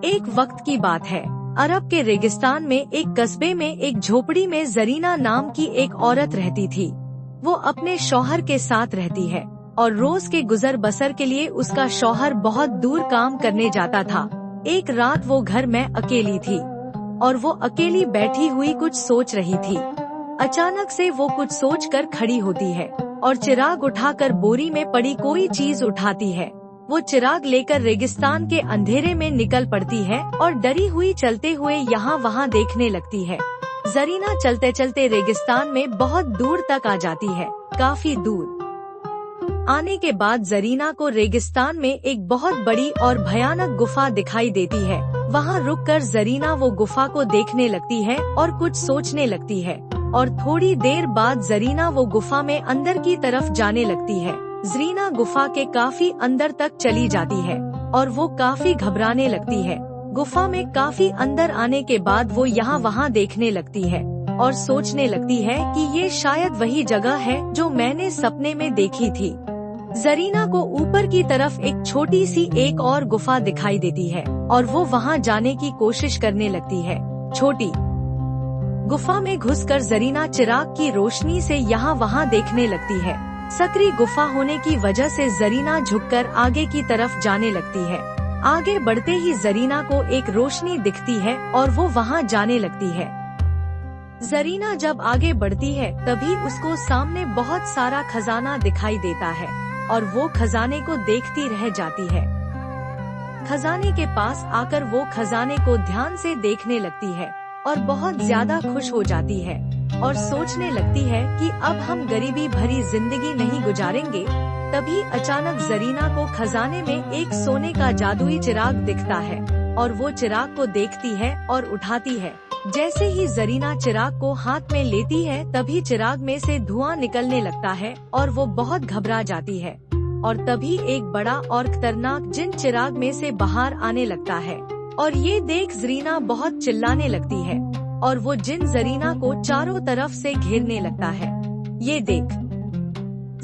एक वक्त की बात है। अरब के रेगिस्तान में एक कस्बे में एक झोपड़ी में जरीना नाम की एक औरत रहती थी। वो अपने शौहर के साथ रहती है और रोज के गुजर बसर के लिए उसका शौहर बहुत दूर काम करने जाता था। एक रात वो घर में अकेली थी और वो अकेली बैठी हुई कुछ सोच रही थी। अचानक से वो कुछ सोचकर खड़ी होती है और चिराग उठाकर बोरी में पड़ी कोई चीज उठाती है। वो चिराग लेकर रेगिस्तान के अंधेरे में निकल पड़ती है और डरी हुई चलते हुए यहाँ वहाँ देखने लगती है। जरीना चलते चलते रेगिस्तान में बहुत दूर तक आ जाती है। काफी दूर आने के बाद जरीना को रेगिस्तान में एक बहुत बड़ी और भयानक गुफा दिखाई देती है। वहाँ रुककर जरीना वो गुफा को देखने लगती है और कुछ सोचने लगती है और थोड़ी देर बाद जरीना वो गुफा में अंदर की तरफ जाने लगती है। जरीना गुफा के काफी अंदर तक चली जाती है और वो काफी घबराने लगती है। गुफा में काफी अंदर आने के बाद वो यहाँ वहाँ देखने लगती है और सोचने लगती है कि ये शायद वही जगह है जो मैंने सपने में देखी थी। जरीना को ऊपर की तरफ एक छोटी सी एक और गुफा दिखाई देती है और वो वहाँ जाने की कोशिश करने लगती है। छोटी गुफा में घुसकर जरीना चिराग की रोशनी से यहाँ वहाँ देखने लगती है। सकरी गुफा होने की वजह से जरीना झुककर आगे की तरफ जाने लगती है। आगे बढ़ते ही जरीना को एक रोशनी दिखती है और वो वहाँ जाने लगती है। जरीना जब आगे बढ़ती है तभी उसको सामने बहुत सारा खजाना दिखाई देता है और वो खजाने को देखती रह जाती है। खजाने के पास आकर वो खजाने को ध्यान से देखने लगती है और बहुत ज्यादा खुश हो जाती है और सोचने लगती है कि अब हम गरीबी भरी जिंदगी नहीं गुजारेंगे। तभी अचानक जरीना को खजाने में एक सोने का जादुई चिराग दिखता है और वो चिराग को देखती है और उठाती है। जैसे ही जरीना चिराग को हाथ में लेती है तभी चिराग में से धुआं निकलने लगता है और वो बहुत घबरा जाती है। और तभी एक बड़ा और खतरनाक जिन चिराग में से बाहर आने लगता है और ये देख जरीना बहुत चिल्लाने लगती है और वो जिन जरीना को चारों तरफ से घेरने लगता है। ये देख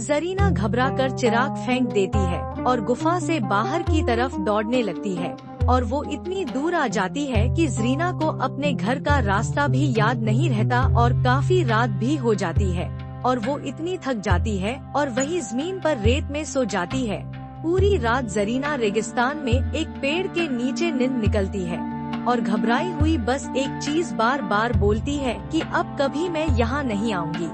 जरीना घबराकर चिराग फेंक देती है और गुफा से बाहर की तरफ दौड़ने लगती है और वो इतनी दूर आ जाती है कि जरीना को अपने घर का रास्ता भी याद नहीं रहता और काफी रात भी हो जाती है और वो इतनी थक जाती है और वही जमीन पर रेत में सो जाती है। पूरी रात जरीना रेगिस्तान में एक पेड़ के नीचे नींद निकलती है और घबराई हुई बस एक चीज बार बार बोलती है कि अब कभी मैं यहाँ नहीं आऊंगी।